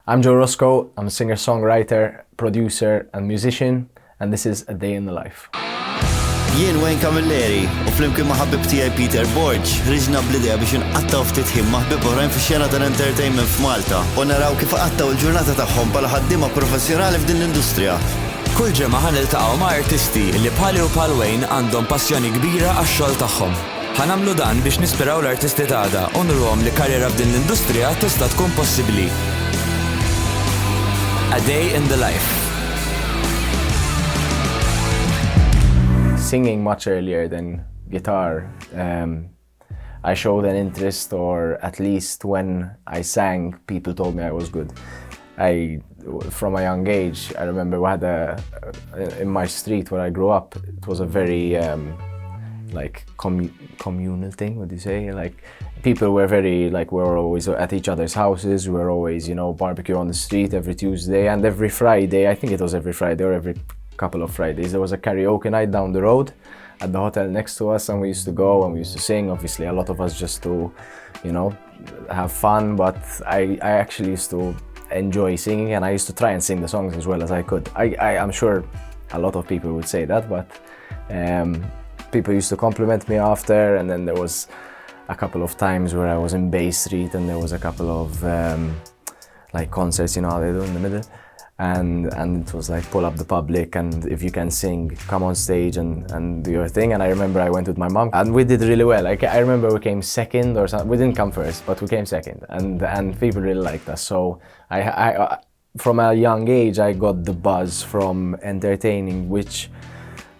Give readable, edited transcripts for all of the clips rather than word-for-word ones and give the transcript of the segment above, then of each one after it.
I'm Joe Roscoe. I'm a singer, songwriter, producer and musician, and this is A Day in the Life. Jien Wayne Camilleri u flimkien ma' ħabib tiegħi Peter Borg ħriġna bl-idea biex inqattaw ftit ħin ma' ħbieb oħrajn fix-xena tal-entertainment f'Malta u naraw kif qattaw il-ġurnata tagħhom bħala ħaddiema professjonali f'din l-industrija. Kull ġimgħa ħaniltaqgħu ma' artisti li bħali u bħal Wayne għandhom passjoni kbira għax-xogħol tagħhom. Ħanamlu dan biex nispiraw l-artisti tagħna u nurhom li karriera f'din l-industrija tista' tkun possibbli. A Day in the Life. Singing much earlier than guitar, I showed an interest, or at least when I sang, people told me I was good. From a young age, I remember we had in my street where I grew up, it was a very like communal thing, what do you say? Like people were very, like we were always at each other's houses, we were always, you know, barbecue on the street every Tuesday and every Friday, I think it was every Friday or every couple of Fridays, there was a karaoke night down the road at the hotel next to us, and we used to go and we used to sing, obviously a lot of us just to, you know, have fun, but I actually used to enjoy singing, and I used to try and sing the songs as well as I could. I'm sure a lot of people would say that, but people used to compliment me after, and then there was a couple of times where I was in Bay Street and there was a couple of like concerts, you know how they do in the middle, and it was like pull up the public, and if you can sing, come on stage and do your thing. And I remember I went with my mom and we did really well. Like I remember we came second or something. We didn't come first, but we came second, and people really liked us. So I from a young age I got the buzz from entertaining, which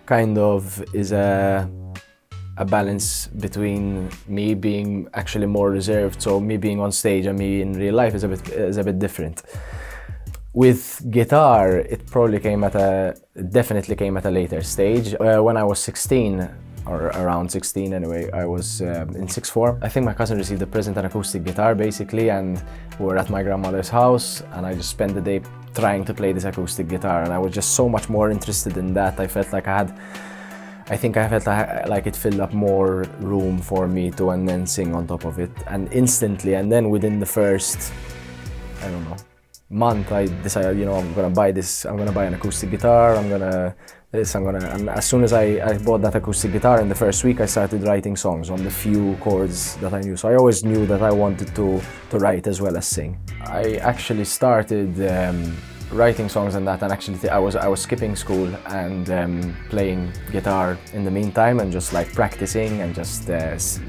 kind of is a balance between me being actually more reserved, so me being on stage and me in real life is a bit different. With guitar, it probably definitely came at a later stage. When I was 16, or around 16 anyway, I was in sixth form. I think my cousin received a present, an acoustic guitar basically, and we were at my grandmother's house, and I just spent the day trying to play this acoustic guitar, and I was just so much more interested in that. I felt like like it filled up more room for me to and then sing on top of it, and instantly, and then within the first, I don't know, month, I decided, you know, I'm gonna buy an acoustic guitar, and as soon as I bought that acoustic guitar, in the first week I started writing songs on the few chords that I knew. So I always knew that I wanted to write as well as sing. I actually started writing songs and that, and actually I was skipping school and playing guitar in the meantime, and just like practicing and just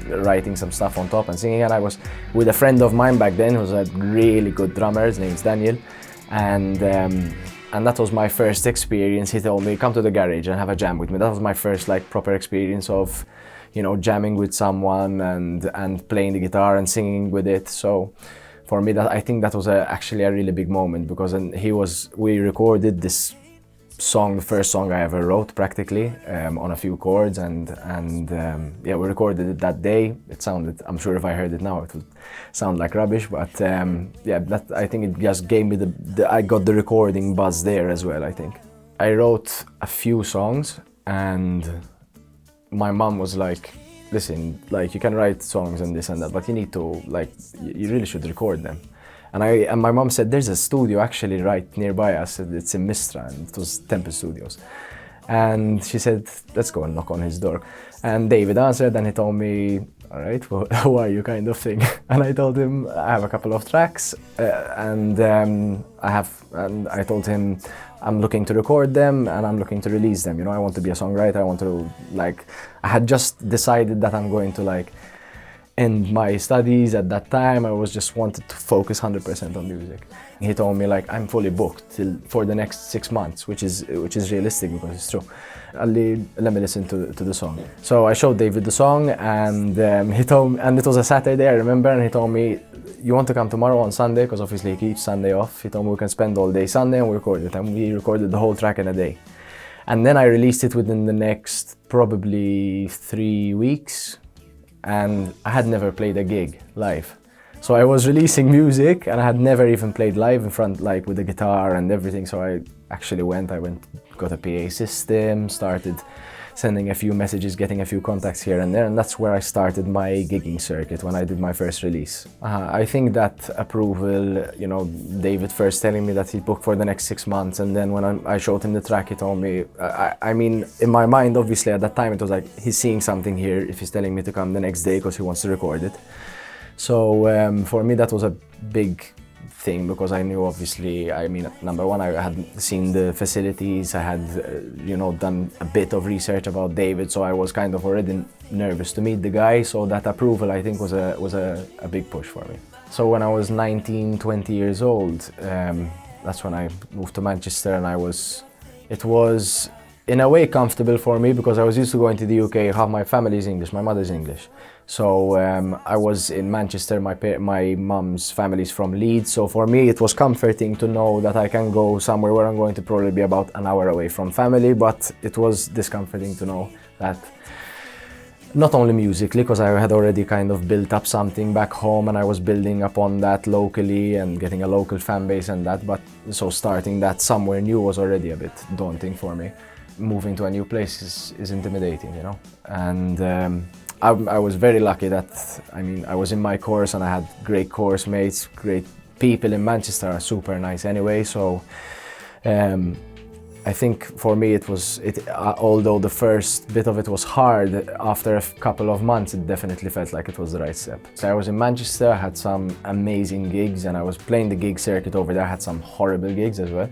writing some stuff on top and singing. And I was with a friend of mine back then who was a really good drummer. His name's Daniel, and that was my first experience. He told me, come to the garage and have a jam with me. That was my first like proper experience of, you know, jamming with someone and playing the guitar and singing with it. So for me, I think that was actually a really big moment, because we recorded this song, the first song I ever wrote practically, on a few chords, and yeah, we recorded it that day. It sounded, I'm sure if I heard it now it would sound like rubbish, but yeah, I think it just gave me I got the recording buzz there as well, I think. I wrote a few songs, and my mom was like, listen, like you can write songs and this and that, but you need to, like, you really should record them. And my mom said, there's a studio actually right nearby us, it's in Mistra, and it was Temple Studios. And she said, let's go and knock on his door. And David answered, and he told me, all right, well, who are you, kind of thing. And I told him, I have a couple of tracks, and I told him, I'm looking to record them and I'm looking to release them. You know, I want to be a songwriter. I want to, like, I had just decided that I'm going to, like, end my studies at that time. I just wanted to focus 100% on music. He told me, like, I'm fully booked for the next 6 months, which is realistic because it's true. Let me listen to the song. So I showed David the song, and he told me, and it was a Saturday, I remember, and he told me, you want to come tomorrow on Sunday? Because obviously he keeps Sunday off. He told me we can spend all day Sunday and we record it. And we recorded the whole track in a day. And then I released it within the next probably 3 weeks. And I had never played a gig live. So I was releasing music and I had never even played live in front, like with the guitar and everything. So I actually went, got a PA system, started sending a few messages, getting a few contacts here and there, and that's where I started my gigging circuit when I did my first release. I think that approval, you know, David first telling me that he booked for the next 6 months, and then when I showed him the track, he told me, I mean, in my mind, obviously at that time, it was like, he's seeing something here if he's telling me to come the next day because he wants to record it. So for me, that was a big thing, because I knew, obviously, I mean, number one, I had seen the facilities, I had, you know, done a bit of research about David, so I was kind of already nervous to meet the guy, so that approval, I think, was a big push for me. So when I was 19, 20 years old, that's when I moved to Manchester, and it was in a way comfortable for me, because I was used to going to the UK, half my family is English, my mother's English. So I was in Manchester, my mum's family's from Leeds, so for me it was comforting to know that I can go somewhere where I'm going to probably be about an hour away from family, but it was discomforting to know that not only musically, because I had already kind of built up something back home and I was building upon that locally and getting a local fan base and that, but so starting that somewhere new was already a bit daunting for me. Moving to a new place is intimidating, you know, and I was very lucky that, I mean, I was in my course and I had great course mates, great people in Manchester are super nice anyway, so I think for me although the first bit of it was hard, after a couple of months it definitely felt like it was the right step. So I was in Manchester, I had some amazing gigs and I was playing the gig circuit over there, I had some horrible gigs as well,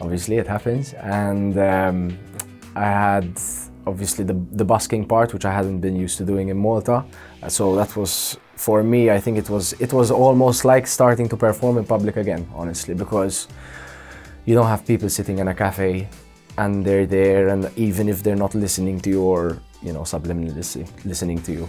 obviously it happens, and I had obviously the busking part, which I hadn't been used to doing in Malta. So that was, for me, I think it was almost like starting to perform in public again, honestly, because you don't have people sitting in a cafe and they're there, and even if they're not listening to you or, you know, subliminally listening to you,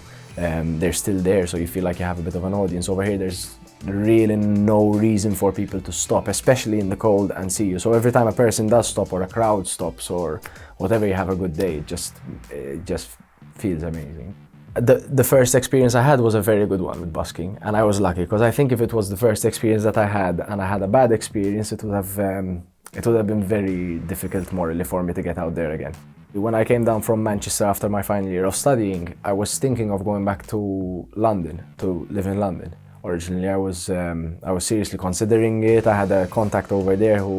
they're still there, so you feel like you have a bit of an audience. Over here, there's really no reason for people to stop, especially in the cold, and see you. So every time a person does stop or a crowd stops or whatever, you have a good day, it just feels amazing. The first experience I had was a very good one with busking, and I was lucky, because I think if it was the first experience that I had and I had a bad experience, it would have been very difficult morally for me to get out there again. When I came down from Manchester after my final year of studying, I was thinking of going back to London, to live in London. Originally, I was seriously considering it. I had a contact over there who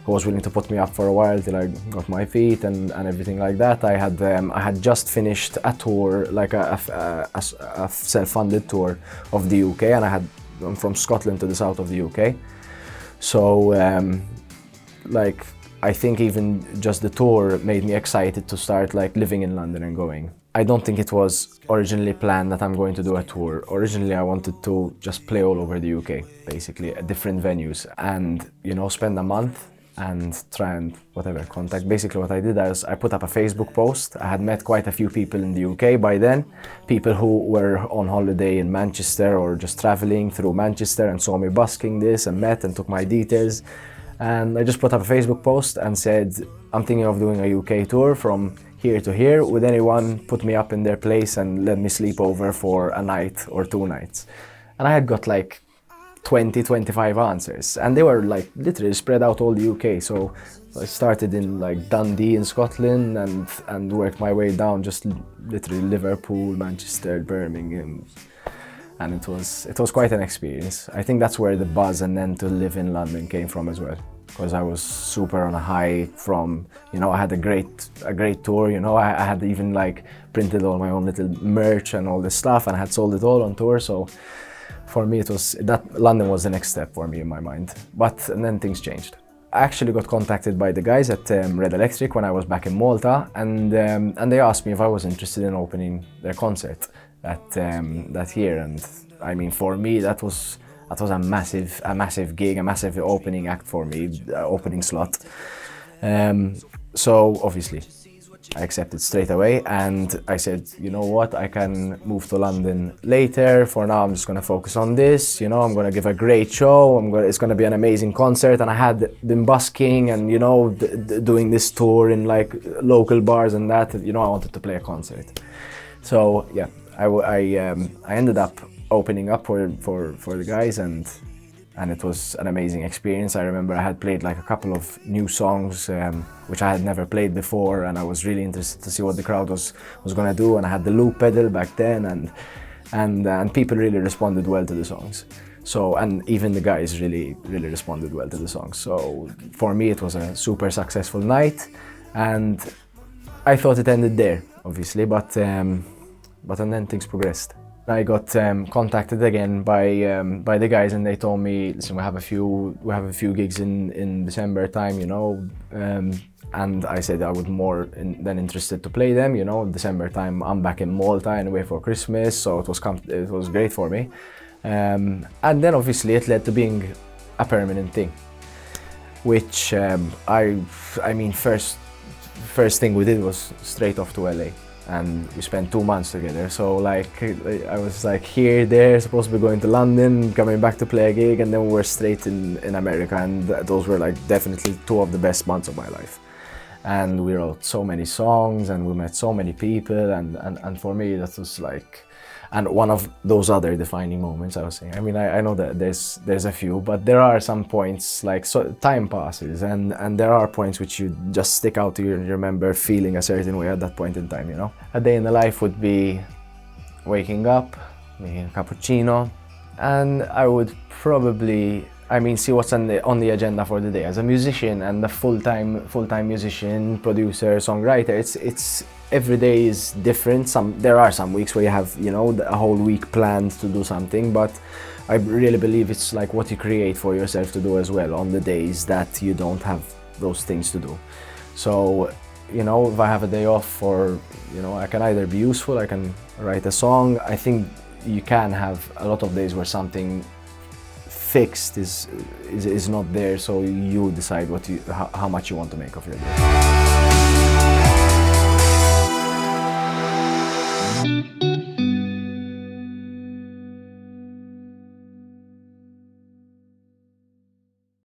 was willing to put me up for a while till I got my feet and everything like that. I had just finished a tour, like a self-funded tour of the UK, and I'm from Scotland to the south of the UK. So, like, I think even just the tour made me excited to start like living in London and going. I don't think it was originally planned that I'm going to do a tour. Originally, I wanted to just play all over the UK, basically, at different venues, and, you know, spend a month and try and whatever contact. Basically what I did is I put up a Facebook post. I had met quite a few people in the UK by then, people who were on holiday in Manchester or just traveling through Manchester and saw me busking this and met and took my details. And I just put up a Facebook post and said, I'm thinking of doing a UK tour from here to here. Would anyone put me up in their place and let me sleep over for a night or 2 nights? And I had got like 20, 25 answers, and they were like literally spread out all the UK. So I started in like Dundee in Scotland and worked my way down, just literally Liverpool, Manchester, Birmingham, and it was quite an experience. I think that's where the buzz and then to live in London came from as well, because I was super on a high from, you know, I had a great tour, you know, I had even like printed all my own little merch and all this stuff, and I had sold it all on tour. So for me, London was the next step for me in my mind. And then things changed. I actually got contacted by the guys at Red Electric when I was back in Malta, and they asked me if I was interested in opening their concert that year. And I mean, for me, that was a massive gig, a massive opening act for me, opening slot. So obviously, I accepted straight away, and I said, you know what, I can move to London later. For now, I'm just going to focus on this. You know, I'm going to give a great show. It's going to be an amazing concert. And I had been busking and, you know, doing this tour in like local bars and that. You know, I wanted to play a concert. So yeah, I ended up opening up for the guys, and and it was an amazing experience. I remember I had played like a couple of new songs which I had never played before, and I was really interested to see what the crowd was gonna do, and I had the loop pedal back then, and people really responded well to the songs. So, and even the guys really responded well to the songs. So for me it was a super successful night, and I thought it ended there, obviously, but and then things progressed. I got contacted again by the guys, and they told me, listen, we have a few gigs in December time, you know, and I said I would more than interested to play them, you know. December time I'm back in Malta anyway for Christmas, so it was great for me, and then obviously it led to being a permanent thing, which I mean first thing we did was straight off to LA. And we spent 2 months together, so like I was like here, there, supposed to be going to London, coming back to play a gig, and then we were straight in America, and those were like definitely 2 of the best months of my life. And we wrote so many songs, and we met so many people, and for me that was like, and one of those other defining moments, I was saying. I mean, I know that there's a few, but there are some points, like, so time passes, and there are points which you just stick out to you and you remember feeling a certain way at that point in time, you know? A day in the life would be waking up, making a cappuccino, and I would probably, I mean, see what's on the agenda for the day. As a musician and a full-time musician, producer, songwriter, it's every day is different. There are some weeks where you have, you know, a whole week planned to do something, but I really believe it's like what you create for yourself to do as well on the days that you don't have those things to do. So, you know, if I have a day off, or, you know, I can either be useful, I can write a song. I think you can have a lot of days where something fixed is not there, so you decide how much you want to make of your day.